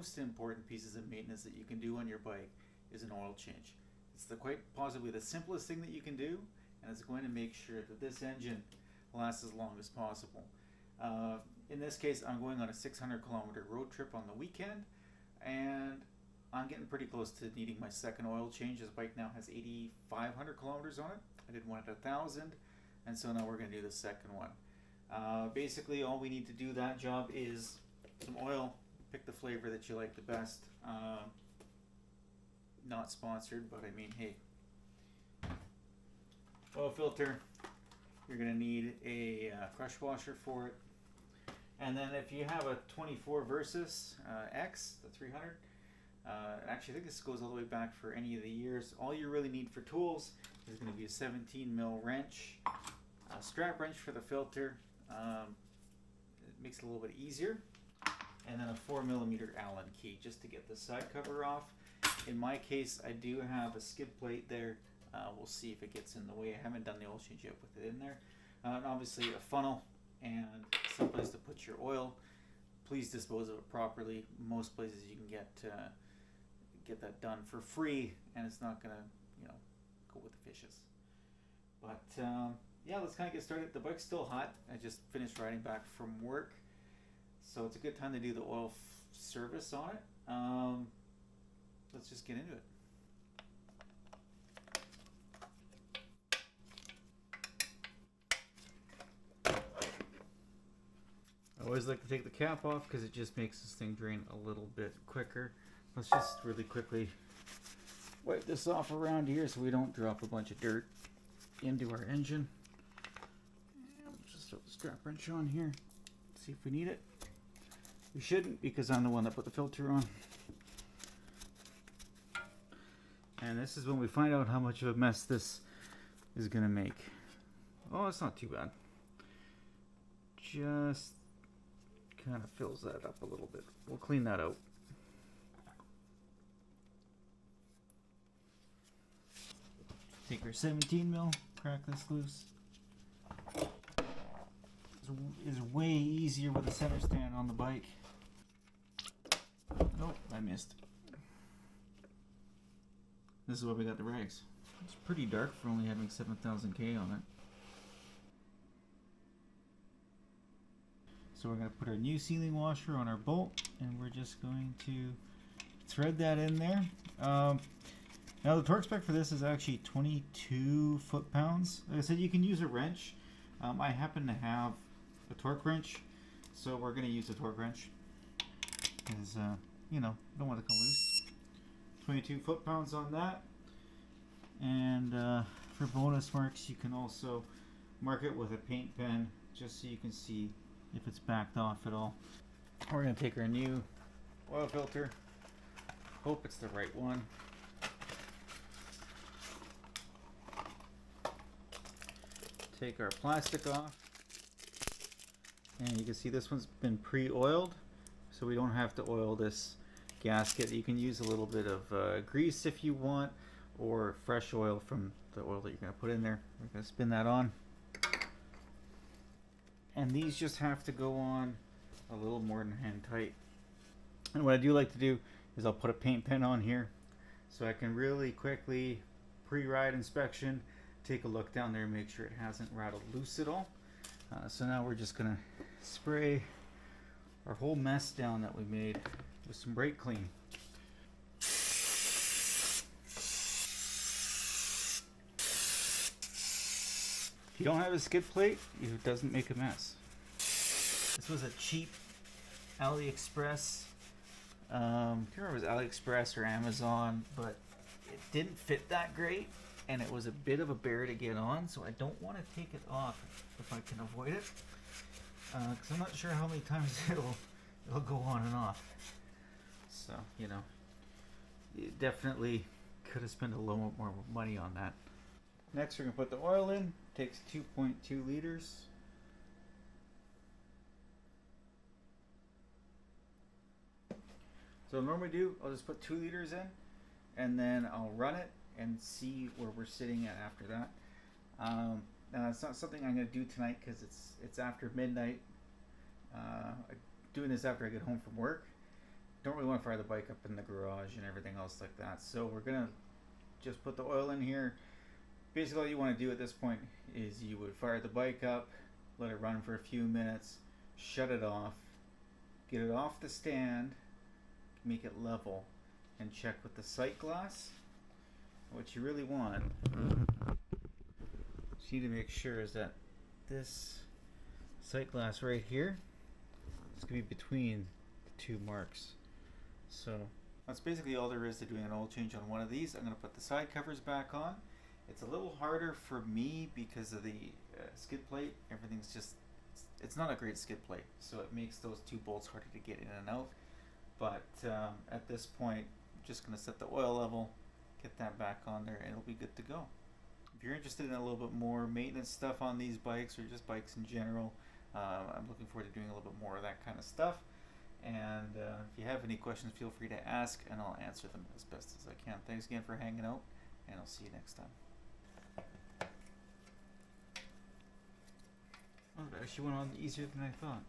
most important pieces of maintenance that you can do on your bike is an oil change. It's quite possibly the simplest thing that you can do, and it's going to make sure that this engine lasts as long as possible. In this case, I'm going on a 600-kilometer road trip on the weekend, and I'm getting pretty close to needing my second oil change. This bike now has 8,500 kilometers on it. I did one at 1,000, and so now we're going to do the second one. Basically, all we need to do that job is some oil. Pick the flavor that you like the best. Not sponsored, but I mean, hey. Oil filter. You're going to need a crush washer for it. And then if you have a 24 Versys-X, the 300, actually I think this goes all the way back for any of the years. All you really need for tools is going to be a 17 mil wrench, a strap wrench for the filter. It makes it a little bit easier. And then a 4mm Allen key just to get the side cover off. In my case, I do have a skid plate there. We'll see if it gets in the way. I haven't done the oil change yet with it in there. And obviously a funnel and someplace to put your oil. Please dispose of it properly. Most places you can get that done for free, and it's not gonna, go with the fishes. But yeah, let's kind of get started. The bike's still hot. I just finished riding back from work, so it's a good time to do the oil service on it. Let's just get into it. I always like to take the cap off because it just makes this thing drain a little bit quicker. Let's just really quickly wipe this off around here so we don't drop a bunch of dirt into our engine. And we'll just throw the strap wrench on here. See if we need it. We shouldn't, because I'm the one that put the filter on. And this is when we find out how much of a mess this is going to make. Oh, it's not too bad. Just kind of fills that up a little bit. We'll clean that out. Take our 17 mil, crack this loose. It's way easier with a center stand on the bike. Nope, I missed. This is why we got the rags. It's pretty dark for only having 7,000 K on it. So we're going to put our new sealing washer on our bolt, and we're just going to thread that in there. Now the torque spec for this is actually 22 foot-pounds. Like I said, you can use a wrench. I happen to have a torque wrench, so we're going to use a torque wrench because, don't want to come loose. 22 foot-pounds on that. And for bonus marks, you can also mark it with a paint pen just so you can see if it's backed off at all. We're going to take our new oil filter. Hope it's the right one. Take our plastic off. And you can see this one's been pre-oiled, so we don't have to oil this gasket. You can use a little bit of grease if you want, or fresh oil from the oil that you're going to put in there. We're going to spin that on. And these just have to go on a little more than hand tight. And what I do like to do is I'll put a paint pen on here so I can really quickly pre-ride inspection, take a look down there and make sure it hasn't rattled loose at all. So now we're just going to spray our whole mess down that we made with some brake clean. If you don't have a skid plate, it doesn't make a mess. This was a cheap AliExpress. I can't remember if it was AliExpress or Amazon, but it didn't fit that great, and it was a bit of a bear to get on, so I don't want to take it off if I can avoid it, because I'm not sure how many times it'll go on and off. So, you definitely could have spent a little more money on that. Next, we're going to put the oil in. Takes 2.2 liters. So what I normally do, I'll just put 2 liters in, and then I'll run it and see where we're sitting at after that. Now it's not something I'm going to do tonight because it's after midnight. I'm doing this after I get home from work. Don't really want to fire the bike up in the garage and everything else like that. So we're gonna just put the oil in here. Basically all you want to do at this point is you would fire the bike up, let it run for a few minutes, shut it off, get it off the stand, make it level, and check with the sight glass. What you really want, you need to make sure is that this sight glass right here is going to be between the two marks. So that's basically all there is to doing an oil change on one of these. I'm going to put the side covers back on. It's a little harder for me because of the skid plate. Everything's just, it's not a great skid plate, so it makes those two bolts harder to get in and out. But at this point, I'm just going to set the oil level, get that back on there, and it'll be good to go. If you're interested in a little bit more maintenance stuff on these bikes or just bikes in general, I'm looking forward to doing a little bit more of that kind of stuff. And if you have any questions, feel free to ask and I'll answer them as best as I can. Thanks again for hanging out, and I'll see you next time. Oh, it actually went on easier than I thought.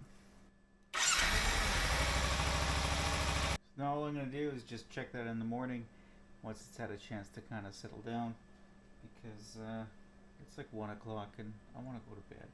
So now all I'm going to do is just check that in the morning once it's had a chance to kind of settle down, because it's like 1 o'clock and I want to go to bed.